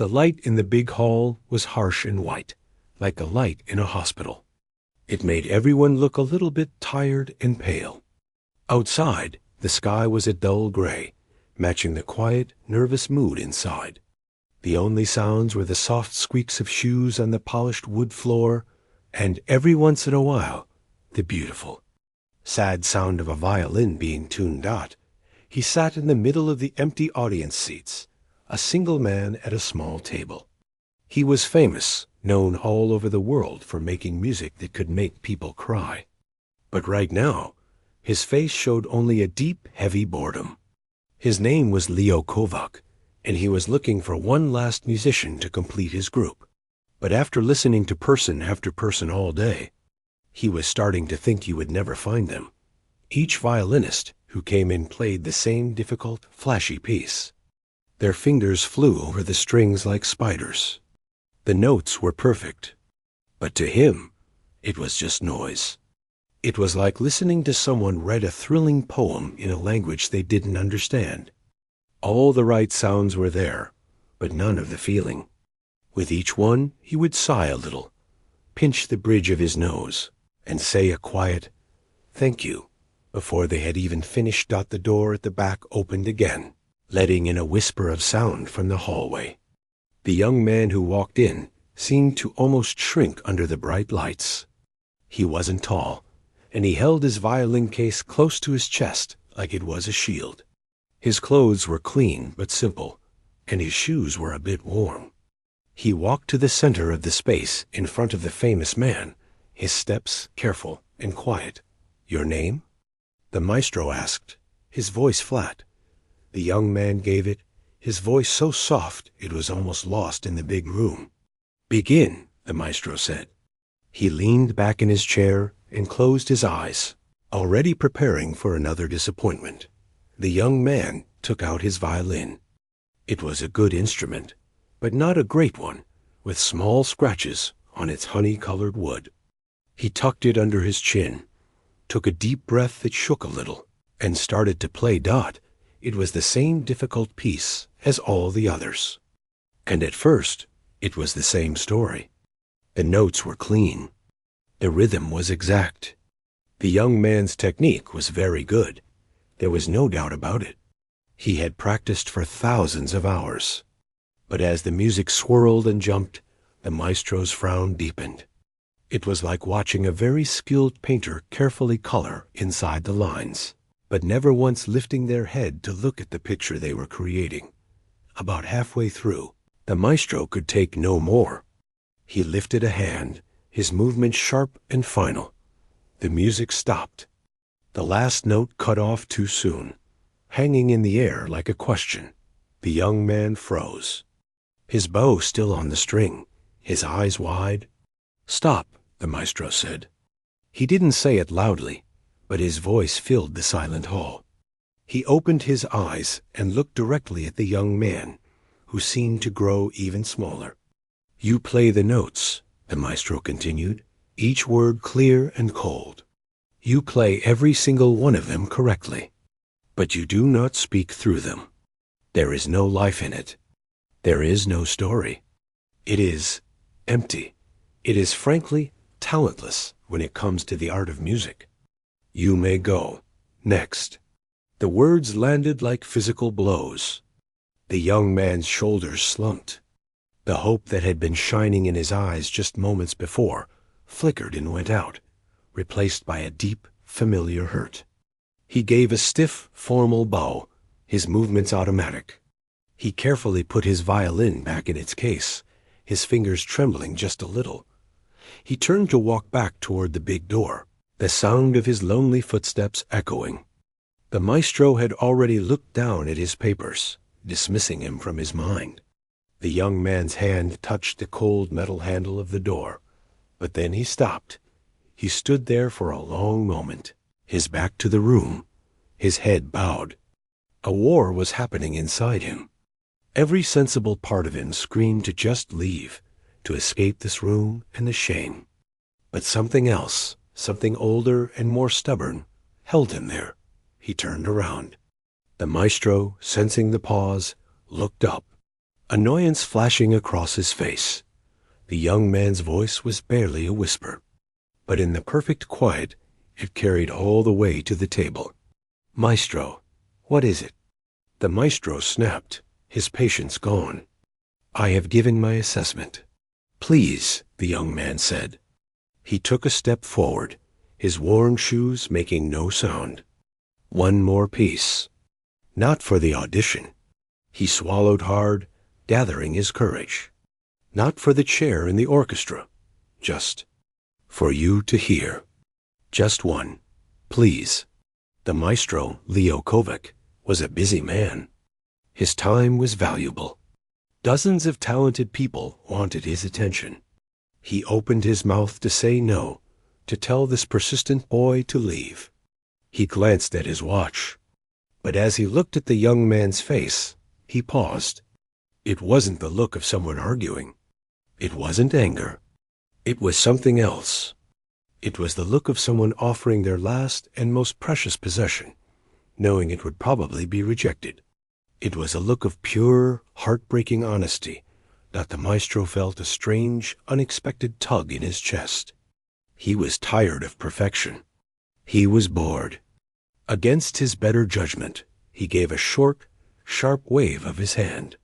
The light in the big hall was harsh and white, like a light in a hospital. It made everyone look a little bit tired and pale. Outside, the sky was a dull gray, matching the quiet, nervous mood inside. The only sounds were the soft squeaks of shoes on the polished wood floor, and every once in a while, the beautiful, sad sound of a violin being tuned out. He sat in the middle of the empty audience seats, a single man at a small table. He was famous, known all over the world for making music that could make people cry. But right now, his face showed only a deep, heavy boredom. His name was Leo Kovac, and he was looking for one last musician to complete his group. But after listening to person after person all day, he was starting to think you would never find them. Each violinist who came in played the same difficult, flashy piece. Their fingers flew over the strings like spiders. The notes were perfect, but to him, it was just noise. It was like listening to someone read a thrilling poem in a language they didn't understand. All the right sounds were there, but none of the feeling. With each one, he would sigh a little, pinch the bridge of his nose, and say a quiet, "Thank you," before they had even finished. The door at the back opened again, letting in a whisper of sound from the hallway. The young man who walked in seemed to almost shrink under the bright lights. He wasn't tall, and he held his violin case close to his chest like it was a shield. His clothes were clean but simple, and his shoes were a bit warm. He walked to the center of the space in front of the famous man, his steps careful and quiet. "Your name?" the maestro asked, his voice flat. The young man gave it, his voice so soft it was almost lost in the big room. "Begin," the maestro said. He leaned back in his chair and closed his eyes, already preparing for another disappointment. The young man took out his violin. It was a good instrument, but not a great one, with small scratches on its honey-colored wood. He tucked it under his chin, took a deep breath that shook a little, and started to play. It was the same difficult piece as all the others. And at first, it was the same story. The notes were clean. The rhythm was exact. The young man's technique was very good. There was no doubt about it. He had practiced for thousands of hours. But as the music swirled and jumped, the maestro's frown deepened. It was like watching a very skilled painter carefully color inside the lines, but never once lifting their head to look at the picture they were creating. About halfway through, the maestro could take no more. He lifted a hand, his movement sharp and final. The music stopped. The last note cut off too soon, hanging in the air like a question. The young man froze, his bow still on the string, his eyes wide. "Stop," the maestro said. He didn't say it loudly, but his voice filled the silent hall. He opened his eyes and looked directly at the young man, who seemed to grow even smaller. "You play the notes," the maestro continued, each word clear and cold. "You play every single one of them correctly, but you do not speak through them. There is no life in it. There is no story. It is empty. It is frankly talentless when it comes to the art of music. You may go. Next." The words landed like physical blows. The young man's shoulders slumped. The hope that had been shining in his eyes just moments before flickered and went out, replaced by a deep, familiar hurt. He gave a stiff, formal bow, his movements automatic. He carefully put his violin back in its case, his fingers trembling just a little. He turned to walk back toward the big door, the sound of his lonely footsteps echoing. The maestro had already looked down at his papers, dismissing him from his mind. The young man's hand touched the cold metal handle of the door, but then he stopped. He stood there for a long moment, his back to the room, his head bowed. A war was happening inside him. Every sensible part of him screamed to just leave, to escape this room and the shame. But something else, something older and more stubborn, held him there. He turned around. The maestro, sensing the pause, looked up. annoyance flashing across his face. The young man's voice was barely a whisper, but in the perfect quiet, it carried all the way to the table. "Maestro, what is it?" The maestro snapped, his patience gone. "I have given my assessment." "Please," the young man said. He took a step forward, his worn shoes making no sound. "One more piece." Not for the audition. He swallowed hard, gathering his courage. Not for the chair in the orchestra. Just for you to hear. Just one. Please. The maestro, Leo Kovac, was a busy man. His time was valuable. Dozens of talented people wanted his attention. He opened his mouth to say no, to tell this persistent boy to leave. He glanced at his watch. But as he looked at the young man's face, he paused. It wasn't the look of someone arguing. It wasn't anger. It was something else. It was the look of someone offering their last and most precious possession, knowing it would probably be rejected. It was a look of pure, heartbreaking honesty that the maestro felt a strange, unexpected tug in his chest. He was tired of perfection. He was bored. Against his better judgment, he gave a short, sharp wave of his hand.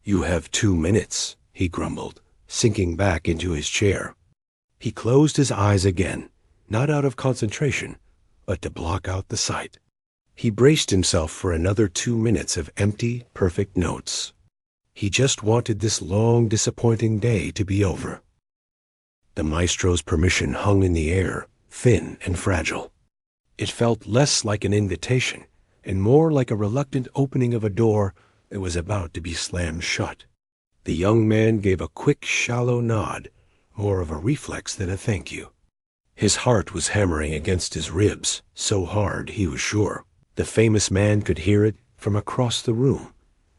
"You have 2 minutes," he grumbled, sinking back into his chair. He closed his eyes again, not out of concentration, but to block out the sight. He braced himself for another 2 minutes of empty, perfect notes. He just wanted this long, disappointing day to be over. The maestro's permission hung in the air, thin and fragile. It felt less like an invitation and more like a reluctant opening of a door that was about to be slammed shut. The young man gave a quick, shallow nod, more of a reflex than a thank you. His heart was hammering against his ribs, so hard he was sure the famous man could hear it from across the room.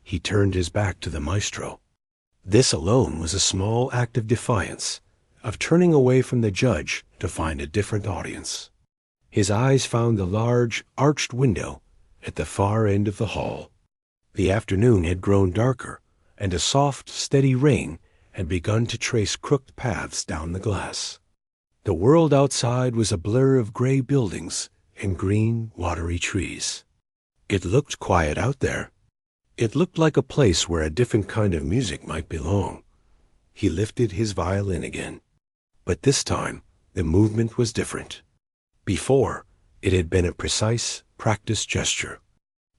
He turned his back to the maestro. This alone was a small act of defiance, of turning away from the judge to find a different audience. His eyes found the large, arched window at the far end of the hall. The afternoon had grown darker, and a soft, steady rain had begun to trace crooked paths down the glass. The world outside was a blur of gray buildings and green, watery trees. It looked quiet out there. It looked like a place where a different kind of music might belong. He lifted his violin again. But this time, the movement was different. Before, it had been a precise, practiced gesture.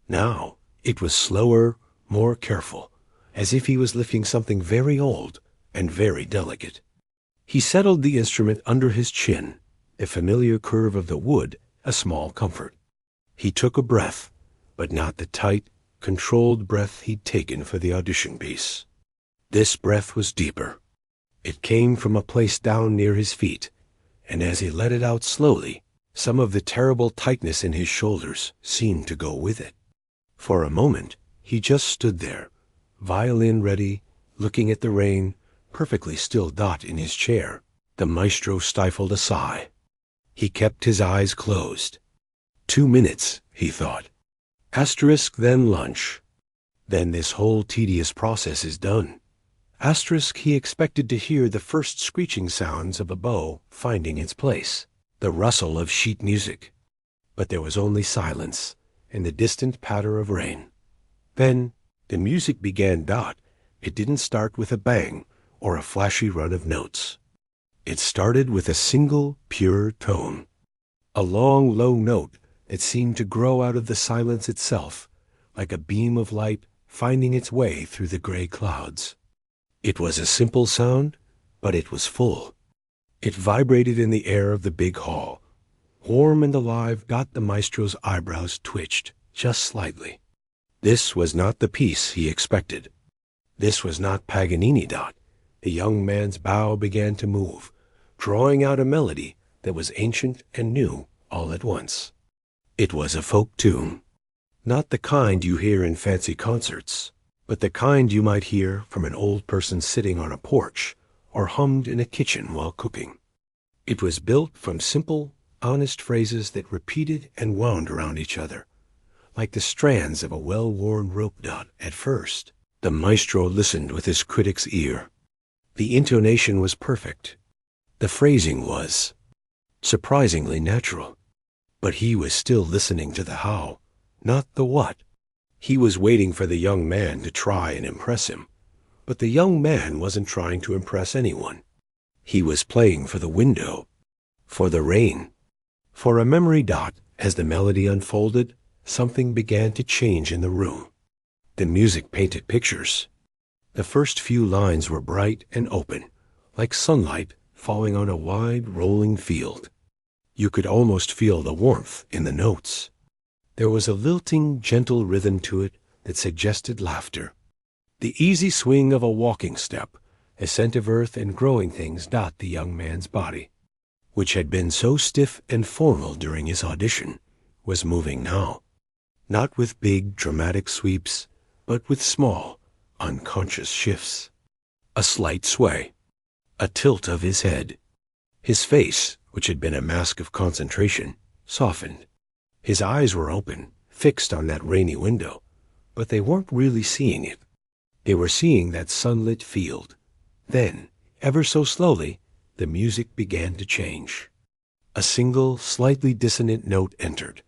Now, it was slower, more careful, as if he was lifting something very old and very delicate. He settled the instrument under his chin, the familiar curve of the wood a small comfort. He took a breath, but not the tight, controlled breath he'd taken for the audition piece. This breath was deeper. It came from a place down near his feet, and as he let it out slowly, some of the terrible tightness in his shoulders seemed to go with it. For a moment, he just stood there, violin ready, looking at the rain, perfectly still dot in his chair. The maestro stifled a sigh. He kept his eyes closed. 2 minutes, he thought. Asterisk, then lunch. Then this whole tedious process is done. Asterisk, he expected to hear the first screeching sounds of a bow finding its place, the rustle of sheet music. But there was only silence and the distant patter of rain. Then the music began. It didn't start with a bang or a flashy run of notes. It started with a single, pure tone. A long, low note that seemed to grow out of the silence itself, like a beam of light finding its way through the gray clouds. It was a simple sound, but it was full. It vibrated in the air of the big hall. Warm and alive, the maestro's eyebrows twitched, just slightly. This was not the piece he expected. This was not Paganini. The young man's bow began to move, drawing out a melody that was ancient and new all at once. It was a folk tune, not the kind you hear in fancy concerts, but the kind you might hear from an old person sitting on a porch or hummed in a kitchen while cooking. It was built from simple, honest phrases that repeated and wound around each other, like the strands of a well-worn rope. At first, The maestro listened with his critic's ear. The intonation was perfect. The phrasing was surprisingly natural. But he was still listening to the how, not the what. He was waiting for the young man to try and impress him. But the young man wasn't trying to impress anyone. He was playing for the window, for the rain, for a memory dot. As the melody unfolded, something began to change in the room. The music painted pictures. The first few lines were bright and open, like sunlight falling on a wide, rolling field. You could almost feel the warmth in the notes. There was a lilting, gentle rhythm to it that suggested laughter. The easy swing of a walking step, a scent of earth and growing things dot the young man's body, which had been so stiff and formal during his audition, was moving now. Not with big, dramatic sweeps, but with small, unconscious shifts. A slight sway, a tilt of his head. His face, which had been a mask of concentration, softened. His eyes were open, fixed on that rainy window, but they weren't really seeing it. They were seeing that sunlit field. Then, ever so slowly, the music began to change. A single, slightly dissonant note entered,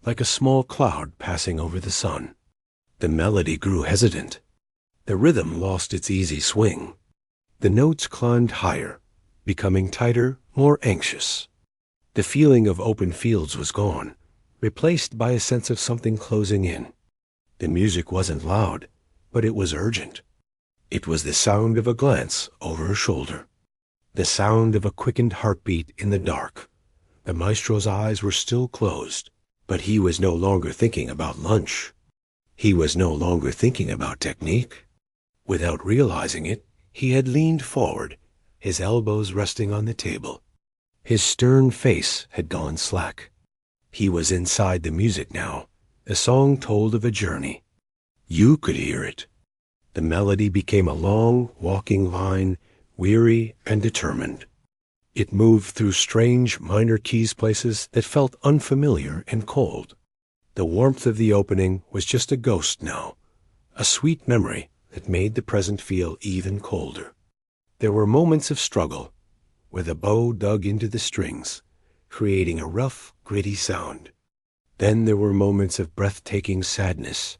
like a small cloud passing over the sun. The melody grew hesitant. The rhythm lost its easy swing. The notes climbed higher, becoming tighter, more anxious. The feeling of open fields was gone, replaced by a sense of something closing in. The music wasn't loud, but it was urgent. It was the sound of a glance over a shoulder, the sound of a quickened heartbeat in the dark. The maestro's eyes were still closed, but he was no longer thinking about lunch. He was no longer thinking about technique. Without realizing it, he had leaned forward, his elbows resting on the table. His stern face had gone slack. He was inside the music now. The song told of a journey. You could hear it. The melody became a long, walking line, weary and determined. It moved through strange minor keys places that felt unfamiliar and cold. The warmth of the opening was just a ghost now, a sweet memory that made the present feel even colder. There were moments of struggle, where the bow dug into the strings, creating a rough, gritty sound. Then there were moments of breathtaking sadness,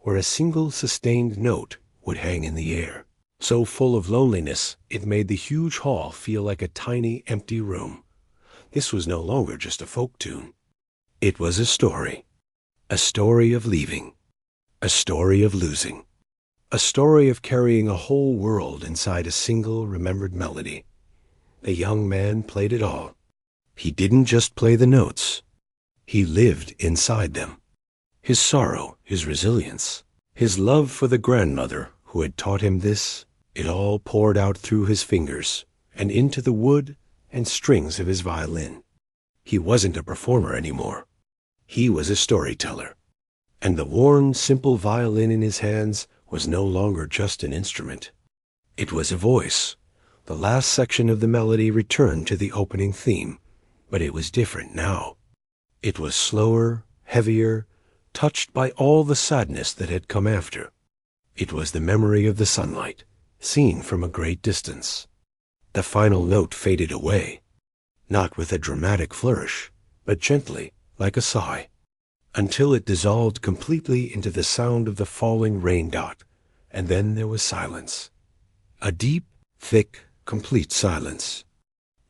where a single sustained note would hang in the air, so full of loneliness it made the huge hall feel like a tiny, empty room. This was no longer just a folk tune. It was a story of leaving, a story of losing, a story of carrying a whole world inside a single remembered melody. The young man played it all. He didn't just play the notes. He lived inside them. His sorrow, his resilience, his love for the grandmother who had taught him this, it all poured out through his fingers and into the wood and strings of his violin. He wasn't a performer anymore. He was a storyteller. And the worn, simple violin in his hands was no longer just an instrument. It was a voice. The last section of the melody returned to the opening theme, but it was different now. It was slower, heavier, touched by all the sadness that had come after. It was the memory of the sunlight, seen from a great distance. The final note faded away, not with a dramatic flourish, but gently, like a sigh, until it dissolved completely into the sound of the falling rain dot, and then there was silence. A deep, thick, complete silence.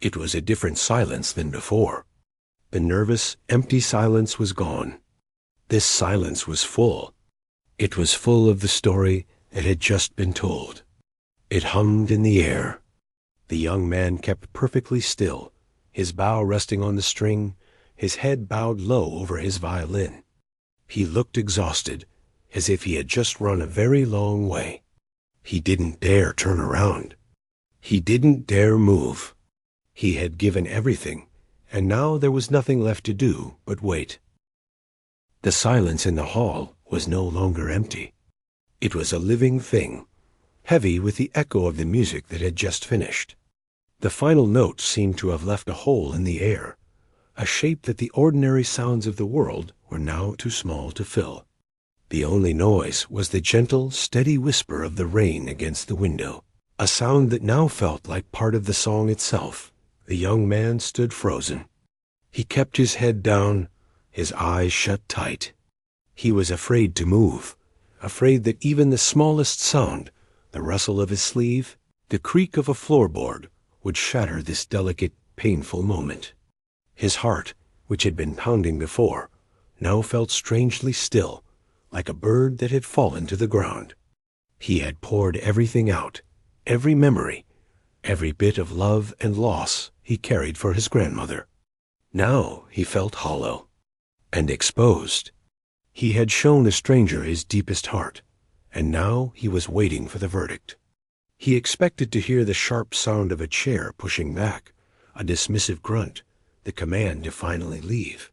It was a different silence than before. The nervous, empty silence was gone. This silence was full. It was full of the story that had just been told. It hummed in the air. The young man kept perfectly still, his bow resting on the string, his head bowed low over his violin. He looked exhausted, as if he had just run a very long way. He didn't dare turn around. He didn't dare move. He had given everything, and now there was nothing left to do but wait. The silence in the hall was no longer empty. It was a living thing, heavy with the echo of the music that had just finished. The final note seemed to have left a hole in the air, a shape that the ordinary sounds of the world were now too small to fill. The only noise was the gentle, steady whisper of the rain against the window, a sound that now felt like part of the song itself. The young man stood frozen. He kept his head down, his eyes shut tight. He was afraid to move, afraid that even the smallest sound, the rustle of his sleeve, the creak of a floorboard, would shatter this delicate, painful moment. His heart, which had been pounding before, now felt strangely still, like a bird that had fallen to the ground. He had poured everything out, every memory, every bit of love and loss he carried for his grandmother. Now he felt hollow and exposed. He had shown a stranger his deepest heart, and now he was waiting for the verdict. He expected to hear the sharp sound of a chair pushing back, a dismissive grunt, the command to finally leave.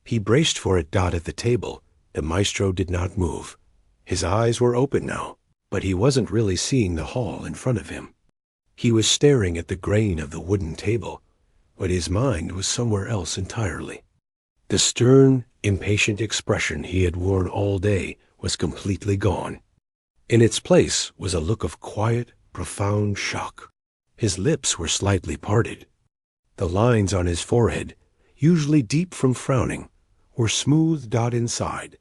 He braced for it. At the table, the maestro did not move. His eyes were open now, but he wasn't really seeing the hall in front of him. He was staring at the grain of the wooden table, but his mind was somewhere else entirely. The stern, impatient expression he had worn all day was completely gone. In its place was a look of quiet, profound shock. His lips were slightly parted. The lines on his forehead, usually deep from frowning, were smoothed out inside.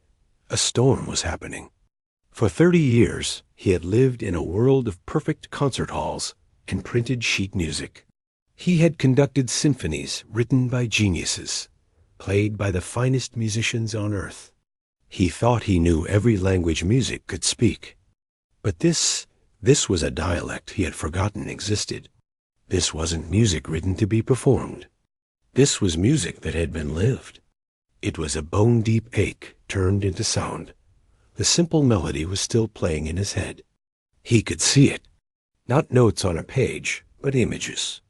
A storm was happening. For 30 years, he had lived in a world of perfect concert halls and printed sheet music. He had conducted symphonies written by geniuses, played by the finest musicians on earth. He thought he knew every language music could speak. But this was a dialect he had forgotten existed. This wasn't music written to be performed. This was music that had been lived. It was a bone-deep ache turned into sound. The simple melody was still playing in his head. He could see it. Not notes on a page, but images.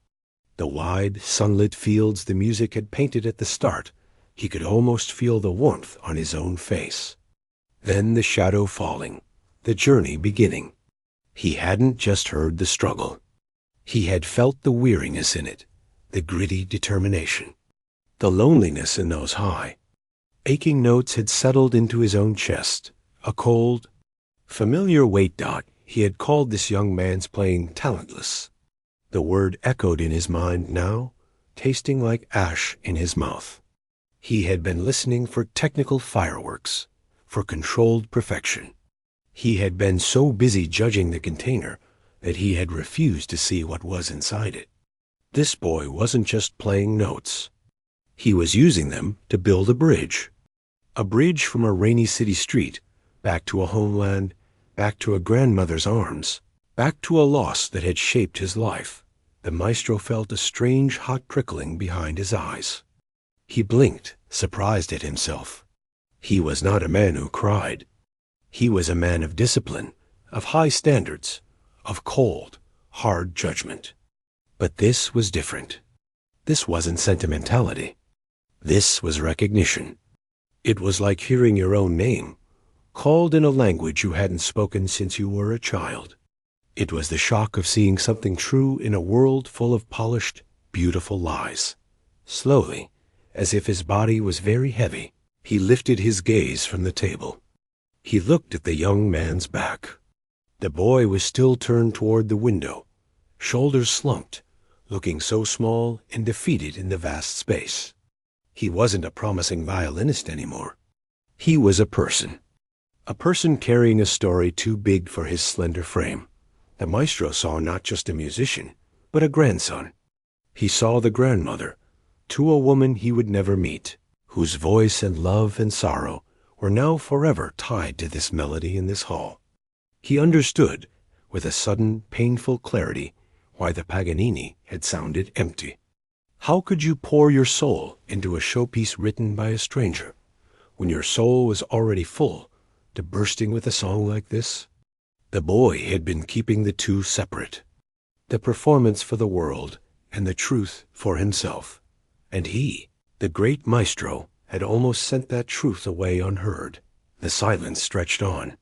The wide, sunlit fields the music had painted at the start. He could almost feel the warmth on his own face. Then the shadow falling, the journey beginning. He hadn't just heard the struggle. He had felt the weariness in it, the gritty determination, the loneliness in those high, aching notes had settled into his own chest, a cold, familiar weight. He had called this young man's playing talentless. The word echoed in his mind now, tasting like ash in his mouth. He had been listening for technical fireworks, for controlled perfection. He had been so busy judging the container that he had refused to see what was inside it. This boy wasn't just playing notes. He was using them to build a bridge from a rainy city street, back to a homeland, back to a grandmother's arms, back to a loss that had shaped his life. The maestro felt a strange hot prickling behind his eyes. He blinked, surprised at himself. He was not a man who cried. He was a man of discipline, of high standards, of cold, hard judgment. But this was different. This wasn't sentimentality. This was recognition. It was like hearing your own name, called in a language you hadn't spoken since you were a child. It was the shock of seeing something true in a world full of polished, beautiful lies. Slowly, as if his body was very heavy, he lifted his gaze from the table. He looked at the young man's back. The boy was still turned toward the window, shoulders slumped, looking so small and defeated in the vast space. He wasn't a promising violinist anymore. He was a person carrying a story too big for his slender frame. The maestro saw not just a musician, but a grandson. He saw the grandmother, to a woman he would never meet, whose voice and love and sorrow were now forever tied to this melody in this hall. He understood, with a sudden, painful clarity, why the Paganini had sounded empty. How could you pour your soul into a showpiece written by a stranger, when your soul was already full to bursting with a song like this? The boy had been keeping the two separate, the performance for the world and the truth for himself. And he, the great maestro, had almost sent that truth away unheard. The silence stretched on.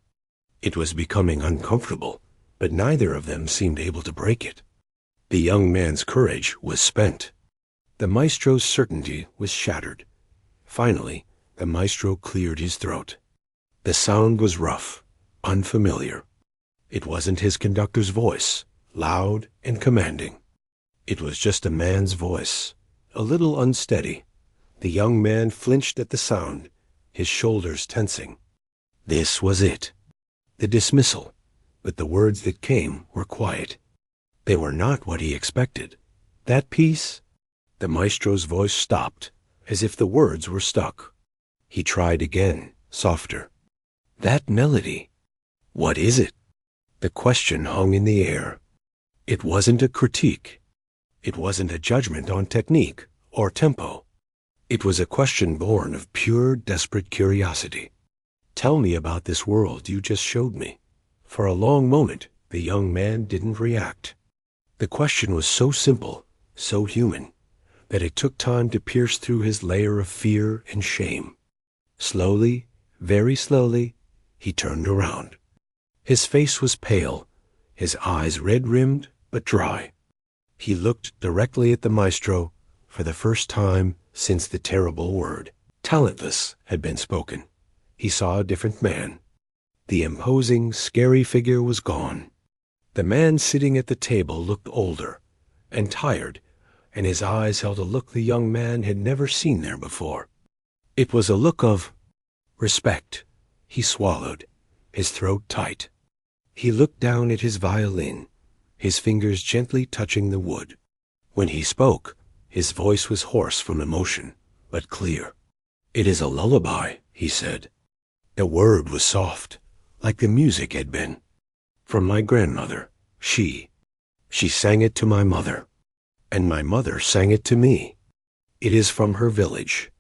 It was becoming uncomfortable, but neither of them seemed able to break it. The young man's courage was spent. The maestro's certainty was shattered. Finally, the maestro cleared his throat. The sound was rough, unfamiliar. It wasn't his conductor's voice, loud and commanding. It was just a man's voice, a little unsteady. The young man flinched at the sound, his shoulders tensing. This was it. The dismissal, but the words that came were quiet. They were not what he expected. That piece? The maestro's voice stopped, as if the words were stuck. He tried again, softer. That melody. What is it? The question hung in the air. It wasn't a critique. It wasn't a judgment on technique or tempo. It was a question born of pure, desperate curiosity. Tell me about this world you just showed me. For a long moment, the young man didn't react. The question was so simple, so human, that it took time to pierce through his layer of fear and shame. Slowly, very slowly, he turned around. His face was pale, his eyes red-rimmed but dry. He looked directly at the maestro for the first time since the terrible word, talentless, had been spoken. He saw a different man. The imposing, scary figure was gone. The man sitting at the table looked older and tired, and his eyes held a look the young man had never seen there before. It was a look of respect. He swallowed, his throat tight. He looked down at his violin, his fingers gently touching the wood. When he spoke, his voice was hoarse from emotion, but clear. "It is a lullaby," he said. The word was soft, like the music had been. "From my grandmother, she sang it to my mother, and my mother sang it to me. It is from her village,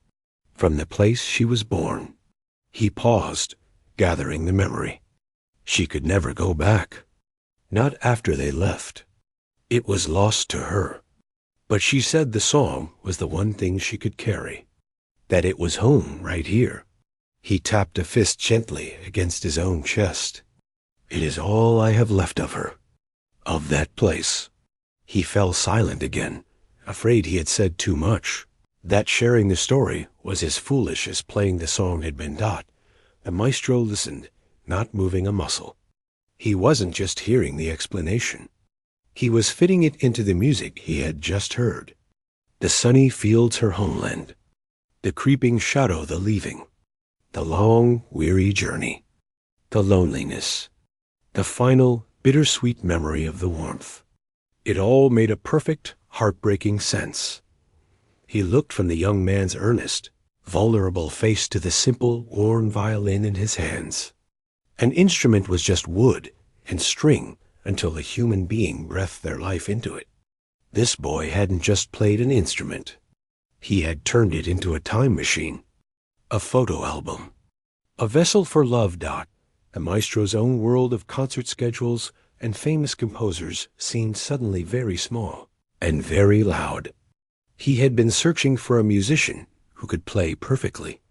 from the place she was born." He paused, gathering the memory. She could never go back. Not after they left. It was lost to her. But she said the song was the one thing she could carry, that it was home right here. He tapped a fist gently against his own chest. "It is all I have left of her, of that place." He fell silent again, afraid he had said too much, that sharing the story was as foolish as playing the song had been Dot. The maestro listened, not moving a muscle. He wasn't just hearing the explanation. He was fitting it into the music he had just heard. The sunny fields her homeland, the creeping shadow the leaving, the long, weary journey, the loneliness, the final, bittersweet memory of the warmth. It all made a perfect, heartbreaking sense. He looked from the young man's earnest, vulnerable face to the simple, worn violin in his hands. An instrument was just wood and string until a human being breathed their life into it. This boy hadn't just played an instrument. He had turned it into a time machine, a photo album, a vessel for love. The maestro's own world of concert schedules and famous composers seemed suddenly very small and very loud. He had been searching for a musician who could play perfectly.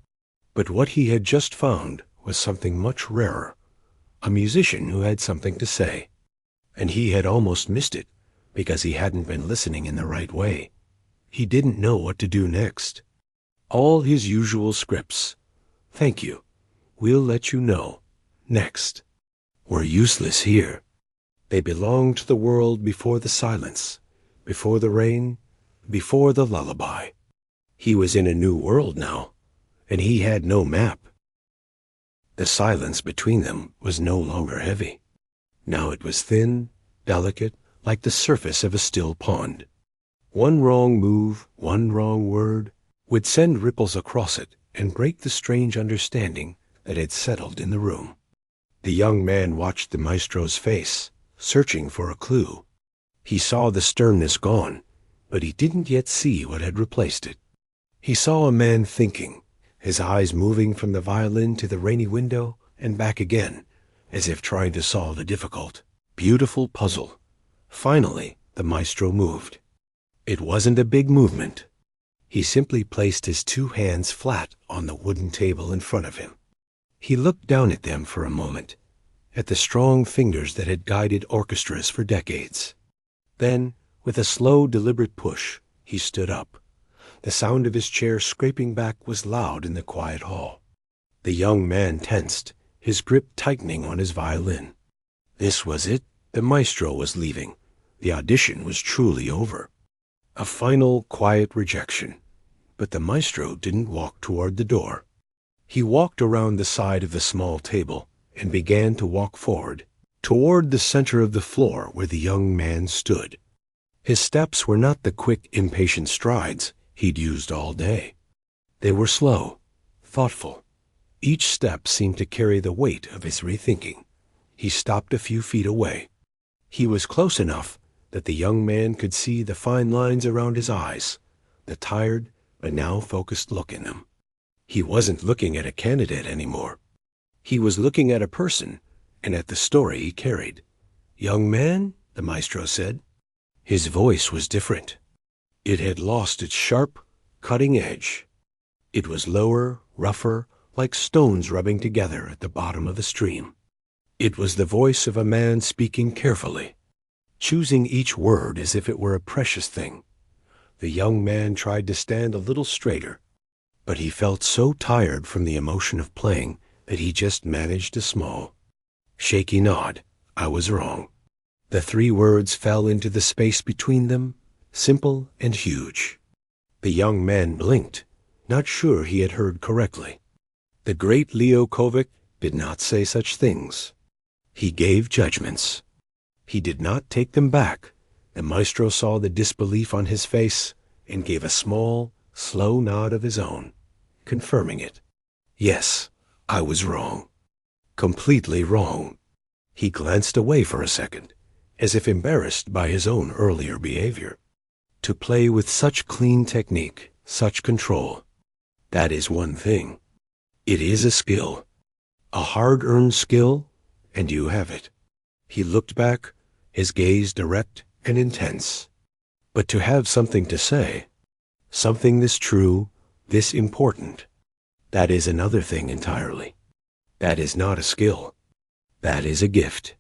But what he had just found was something much rarer, a musician who had something to say. And he had almost missed it because he hadn't been listening in the right way. He didn't know what to do next. All his usual scripts, "Thank you, we'll let you know, next," were useless here. They belonged to the world before the silence, before the rain, before the lullaby. He was in a new world now, and he had no map. The silence between them was no longer heavy. Now it was thin, delicate, like the surface of a still pond. One wrong move, one wrong word, would send ripples across it and break the strange understanding that had settled in the room. The young man watched the maestro's face, searching for a clue. He saw the sternness gone, but he didn't yet see what had replaced it. He saw a man thinking, his eyes moving from the violin to the rainy window and back again, as if trying to solve a difficult, beautiful puzzle. Finally, the maestro moved. It wasn't a big movement. He simply placed his two hands flat on the wooden table in front of him. He looked down at them for a moment, at the strong fingers that had guided orchestras for decades. Then, with a slow, deliberate push, he stood up. The sound of his chair scraping back was loud in the quiet hall. The young man tensed, his grip tightening on his violin. This was it. The maestro was leaving. The audition was truly over. A final, quiet rejection. But the maestro didn't walk toward the door. He walked around the side of the small table and began to walk forward, toward the center of the floor where the young man stood. His steps were not the quick, impatient strides he'd used all day. They were slow, thoughtful. Each step seemed to carry the weight of his rethinking. He stopped a few feet away. He was close enough that the young man could see the fine lines around his eyes, the tired but now focused look in them. He wasn't looking at a candidate anymore. He was looking at a person and at the story he carried. "Young man," the maestro said. His voice was different. It had lost its sharp, cutting edge. It was lower, rougher, like stones rubbing together at the bottom of a stream. It was the voice of a man speaking carefully, choosing each word as if it were a precious thing. The young man tried to stand a little straighter, but he felt so tired from the emotion of playing that he just managed a small, shaky nod. "I was wrong." The 3 words fell into the space between them, simple and huge. The young man blinked, not sure he had heard correctly. The great Leo Kovic did not say such things. He gave judgments. He did not take them back. The maestro saw the disbelief on his face and gave a small, slow nod of his own, confirming it. "Yes, I was wrong. Completely wrong." He glanced away for a second, as if embarrassed by his own earlier behavior. To play with such clean technique, such control, that is one thing. It is a skill, a hard-earned skill, and you have it. He looked back, his gaze direct and intense. But to have something to say, something this true, this important, that is another thing entirely. That is not a skill. That is a gift.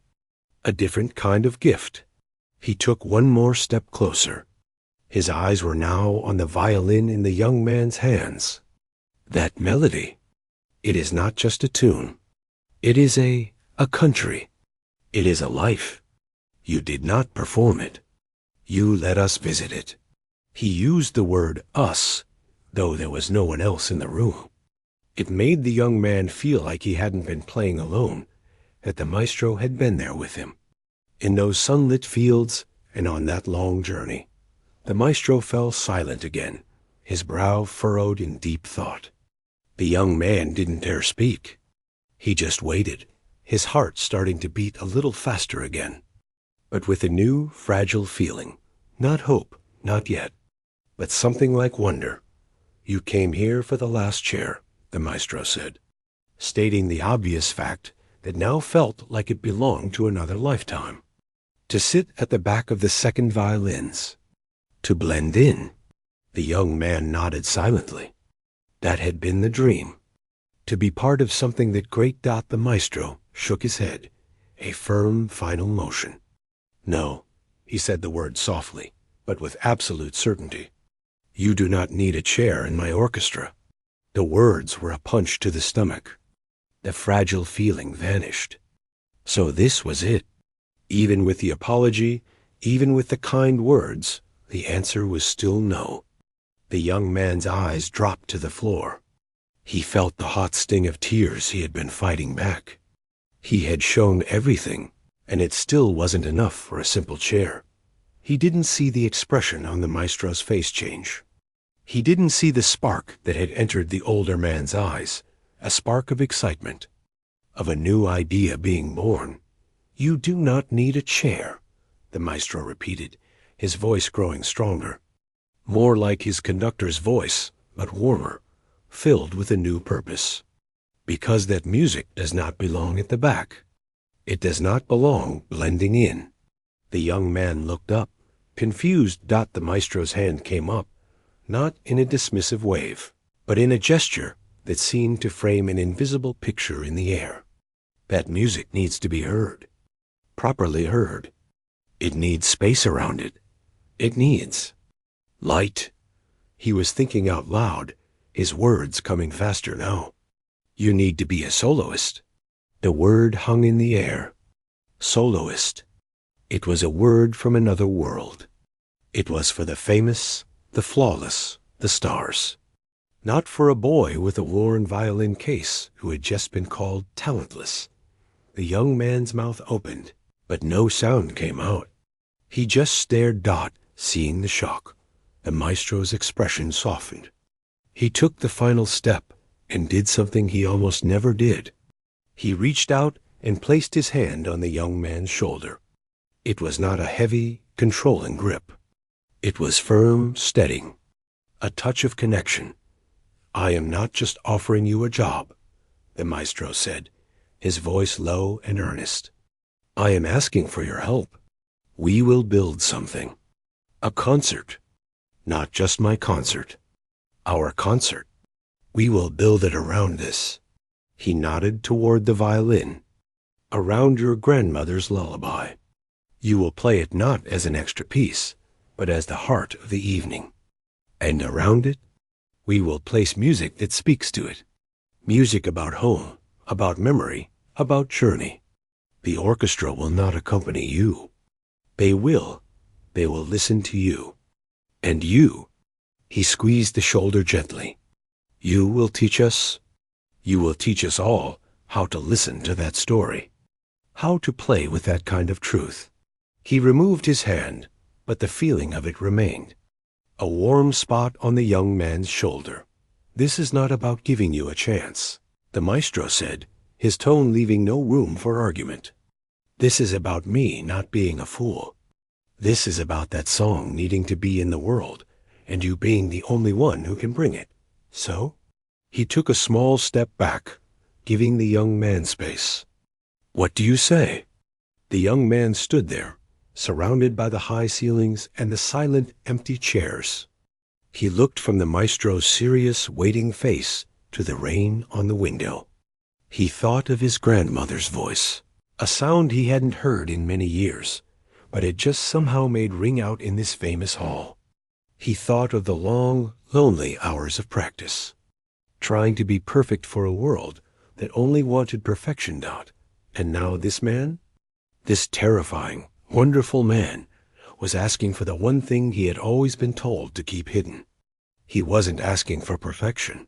A different kind of gift. He took one more step closer. His eyes were now on the violin in the young man's hands. That melody. It is not just a tune. It is a country. It is a life. You did not perform it. You let us visit it. He used the word us, though there was no one else in the room. It made the young man feel like he hadn't been playing alone, that the maestro had been there with him. In those sunlit fields and on that long journey, the maestro fell silent again, his brow furrowed in deep thought. The young man didn't dare speak. He just waited, his heart starting to beat a little faster again, but with a new, fragile feeling. Not hope, not yet, but something like wonder. "You came here for the last chair," the maestro said, stating the obvious fact that now felt like it belonged to another lifetime. To sit at the back of the second violins. To blend in. The young man nodded silently. That had been the dream. To be part of something that great Dot the maestro shook his head, a firm final motion. "No," he said the word softly, but with absolute certainty. "You do not need a chair in my orchestra." The words were a punch to the stomach. The fragile feeling vanished. So this was it. Even with the apology, even with the kind words, the answer was still no. The young man's eyes dropped to the floor. He felt the hot sting of tears he had been fighting back. He had shown everything, and it still wasn't enough for a simple chair. He didn't see the expression on the maestro's face change. He didn't see the spark that had entered the older man's eyes, a spark of excitement, of a new idea being born. "You do not need a chair," the maestro repeated, his voice growing stronger. More like his conductor's voice, but warmer, filled with a new purpose. Because that music does not belong at the back. It does not belong blending in. The young man looked up. Confused, the maestro's hand came up, not in a dismissive wave, but in a gesture that seemed to frame an invisible picture in the air. That music needs to be heard. Properly heard. It needs space around it. It needs light. He was thinking out loud, his words coming faster now. "You need to be a soloist." The word hung in the air. Soloist. It was a word from another world. It was for the famous, the flawless, the stars. Not for a boy with a worn violin case who had just been called talentless. The young man's mouth opened, but no sound came out. He just stared Dot, seeing the shock. The maestro's expression softened. He took the final step and did something he almost never did. He reached out and placed his hand on the young man's shoulder. It was not a heavy, controlling grip. It was firm, steadying. A touch of connection. "I am not just offering you a job," the maestro said, his voice low and earnest. "I am asking for your help. We will build something. A concert. Not just my concert. Our concert. We will build it around this." He nodded toward the violin. "Around your grandmother's lullaby. You will play it not as an extra piece, but as the heart of the evening. And around it, we will place music that speaks to it. Music about home, about memory, about journey. The orchestra will not accompany you. They will listen to you. And you," he squeezed the shoulder gently, you will teach us all how to listen to that story, how to play with that kind of truth." He removed his hand, but the feeling of it remained. A warm spot on the young man's shoulder. "This is not about giving you a chance," the maestro said, his tone leaving no room for argument. "This is about me not being a fool. This is about that song needing to be in the world, and you being the only one who can bring it. So?" He took a small step back, giving the young man space. "What do you say?" The young man stood there, surrounded by the high ceilings and the silent, empty chairs. He looked from the maestro's serious, waiting face to the rain on the window. He thought of his grandmother's voice, a sound he hadn't heard in many years, but it just somehow made ring out in this famous hall. He thought of the long, lonely hours of practice, trying to be perfect for a world that only wanted perfection, Dot. And now this man, this terrifying, wonderful man, was asking for the one thing he had always been told to keep hidden. He wasn't asking for perfection.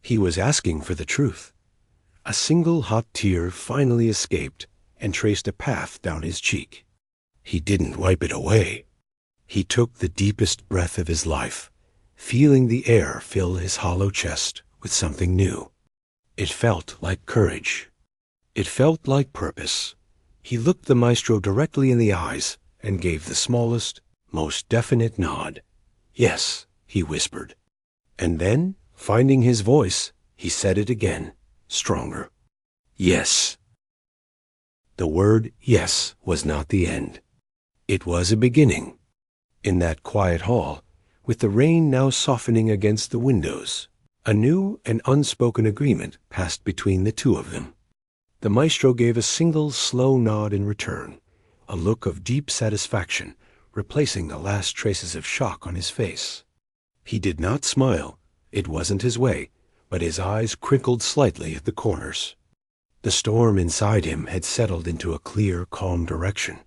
He was asking for the truth. A single hot tear finally escaped and traced a path down his cheek. He didn't wipe it away. He took the deepest breath of his life, feeling the air fill his hollow chest with something new. It felt like courage. It felt like purpose. He looked the maestro directly in the eyes and gave the smallest, most definite nod. "Yes," he whispered. And then, finding his voice, he said it again, stronger. "Yes." The word yes was not the end. It was a beginning. In that quiet hall, with the rain now softening against the windows, a new and unspoken agreement passed between the two of them. The maestro gave a single slow nod in return, a look of deep satisfaction replacing the last traces of shock on his face. He did not smile, it wasn't his way, but his eyes crinkled slightly at the corners. The storm inside him had settled into a clear, calm direction.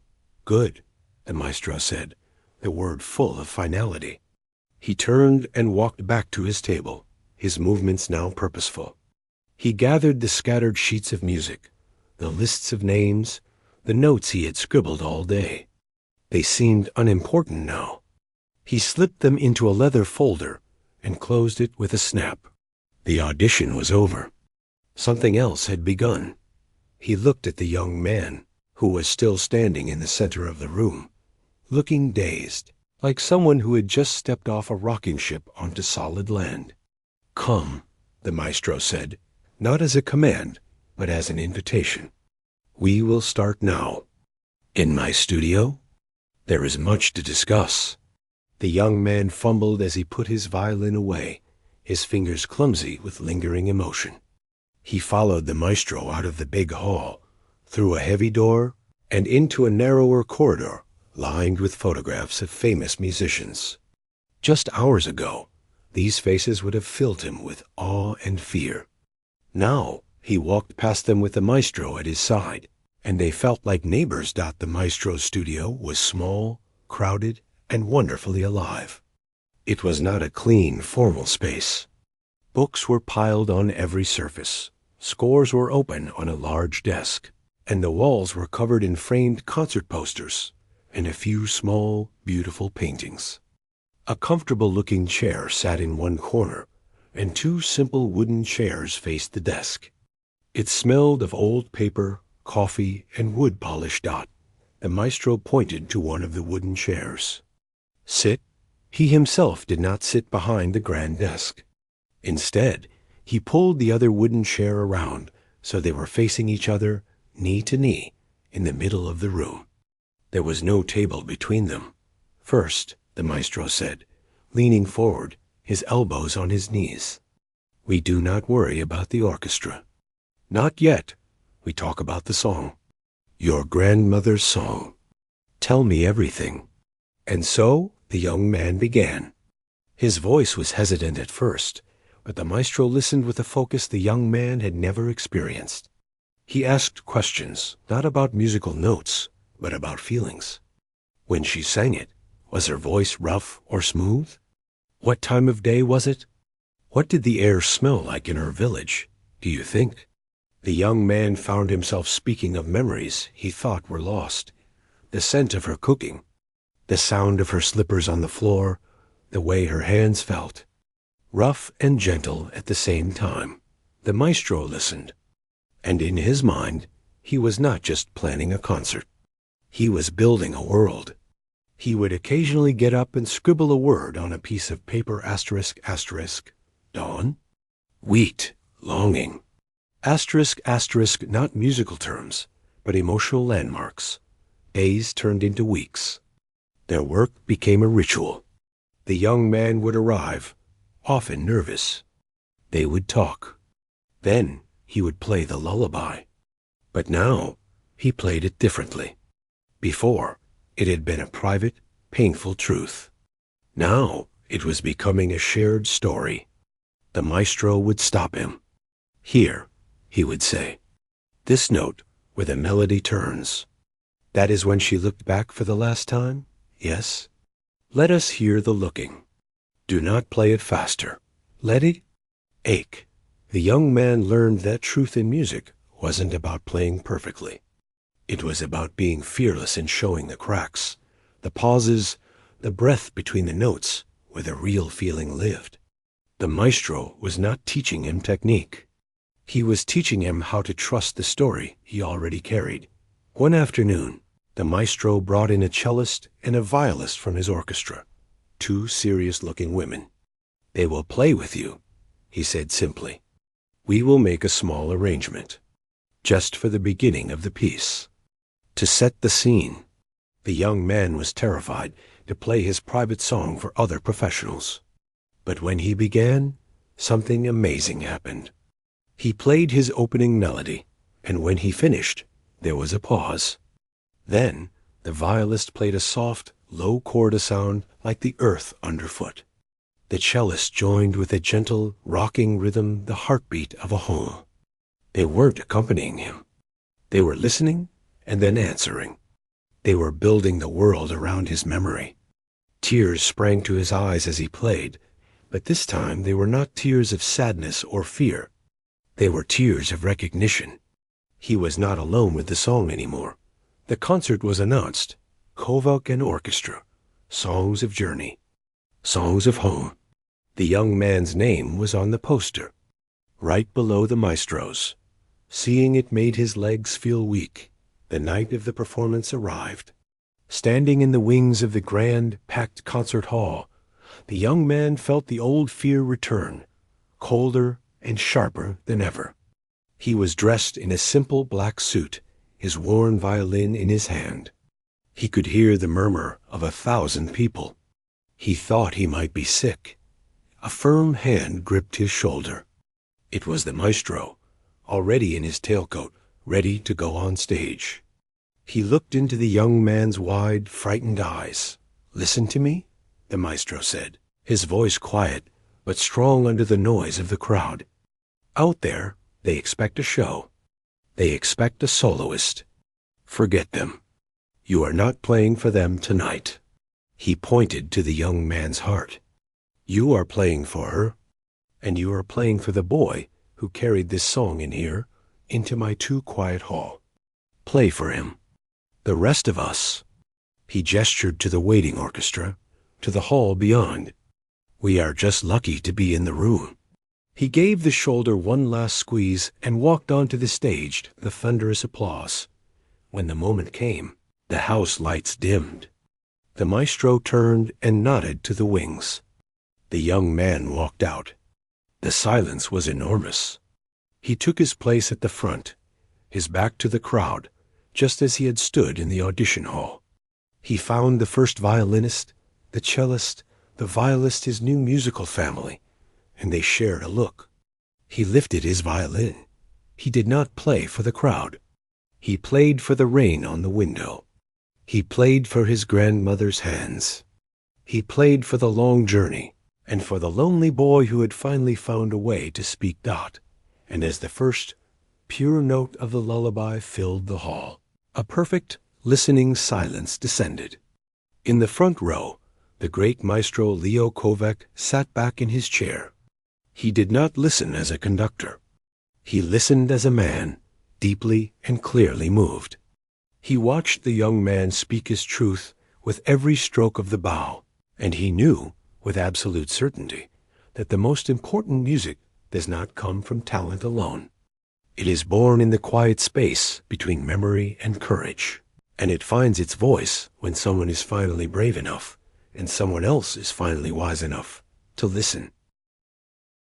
"Good," the maestro said, the word full of finality. He turned and walked back to his table, his movements now purposeful. He gathered the scattered sheets of music, the lists of names, the notes he had scribbled all day. They seemed unimportant now. He slipped them into a leather folder and closed it with a snap. The audition was over. Something else had begun. He looked at the young man, who was still standing in the center of the room, looking dazed, like someone who had just stepped off a rocking ship onto solid land. "Come," the maestro said, not as a command, but as an invitation. "We will start now. In my studio? There is much to discuss." The young man fumbled as he put his violin away, his fingers clumsy with lingering emotion. He followed the maestro out of the big hall, through a heavy door, and into a narrower corridor lined with photographs of famous musicians. Just hours ago, these faces would have filled him with awe and fear. Now, He walked past them with the maestro at his side, and they felt like neighbors. The maestro's studio was small, crowded, and wonderfully alive. It was not a clean, formal space. Books were piled on every surface. Scores were open on a large desk, and the walls were covered in framed concert posters and a few small, beautiful paintings. A comfortable-looking chair sat in one corner, and two simple wooden chairs faced the desk. It smelled of old paper, coffee, and wood polish. The maestro pointed to one of the wooden chairs. Sit. He himself did not sit behind the grand desk. Instead, he pulled the other wooden chair around so they were facing each other, knee to knee, in the middle of the room. There was no table between them. First, the maestro said, leaning forward, his elbows on his knees, we do not worry about the orchestra. Not yet. We talk about the song. Your grandmother's song. Tell me everything. And so the young man began. His voice was hesitant at first, but the maestro listened with a focus the young man had never experienced. He asked questions, not about musical notes, but about feelings. When she sang it, was her voice rough or smooth? What time of day was it? What did the air smell like in her village, do you think? The young man found himself speaking of memories he thought were lost. The scent of her cooking, the sound of her slippers on the floor, the way her hands felt. Rough and gentle at the same time. The maestro listened. And in his mind, he was not just planning a concert. He was building a world. He would occasionally get up and scribble a word on a piece of paper, asterisk, asterisk, dawn, wheat, longing, asterisk, asterisk, not musical terms, but emotional landmarks. Days turned into weeks. Their work became a ritual. The young man would arrive, often nervous. They would talk. Then he would play the lullaby. But now he played it differently. Before, it had been a private, painful truth. Now it was becoming a shared story. The maestro would stop him. Here, he would say, this note where the melody turns. That is when she looked back for the last time? Yes? Let us hear the looking. Do not play it faster. Let it ache. The young man learned that truth in music wasn't about playing perfectly. It was about being fearless in showing the cracks, the pauses, the breath between the notes where the real feeling lived. The maestro was not teaching him technique. He was teaching him how to trust the story he already carried. One afternoon, the maestro brought in a cellist and a violist from his orchestra, two serious-looking women. They will play with you, he said simply. We will make a small arrangement, just for the beginning of the piece. To set the scene, the young man was terrified to play his private song for other professionals. But when he began, something amazing happened. He played his opening melody, and when he finished, there was a pause. Then the violist played a soft, low chord, a sound like the earth underfoot. The cellist joined with a gentle, rocking rhythm, the heartbeat of a home. They weren't accompanying him. They were listening and then answering. They were building the world around his memory. Tears sprang to his eyes as he played, but this time they were not tears of sadness or fear. They were tears of recognition. He was not alone with the song anymore. The concert was announced. Kovalk and Orchestra. Songs of Journey. Songs of Home. The young man's name was on the poster, right below the maestro's. Seeing it made his legs feel weak. The night of the performance arrived. Standing in the wings of the grand, packed concert hall, the young man felt the old fear return, colder and sharper than ever. He was dressed in a simple black suit, his worn violin in his hand. He could hear the murmur of 1,000 people. He thought he might be sick. A firm hand gripped his shoulder. It was the maestro, already in his tailcoat, ready to go on stage. He looked into the young man's wide, frightened eyes. Listen to me, the maestro said, his voice quiet but strong under the noise of the crowd. Out there, They expect a show. They expect a soloist. Forget them. You are not playing for them tonight." He pointed to the young man's heart. "You are playing for her, and you are playing for the boy who carried this song in here into my too quiet hall. Play for him. The rest of us," he gestured to the waiting orchestra, to the hall beyond, "we are just lucky to be in the room." He gave the shoulder one last squeeze and walked onto the stage, the thunderous applause. When the moment came, the house lights dimmed. The maestro turned and nodded to the wings. The young man walked out. The silence was enormous. He took his place at the front, his back to the crowd, just as he had stood in the audition hall. He found the first violinist, the cellist, the violist, his new musical family, and they shared a look. He lifted his violin. He did not play for the crowd. He played for the rain on the window. He played for his grandmother's hands. He played for the long journey, and for the lonely boy who had finally found a way to speak dot. And as the first pure note of the lullaby filled the hall, a perfect, listening silence descended. In the front row, the great maestro Leo Kovac sat back in his chair. He did not listen as a conductor. He listened as a man, deeply and clearly moved. He watched the young man speak his truth with every stroke of the bow, and he knew, with absolute certainty, that the most important music does not come from talent alone. It is born in the quiet space between memory and courage, and it finds its voice when someone is finally brave enough, and someone else is finally wise enough to listen.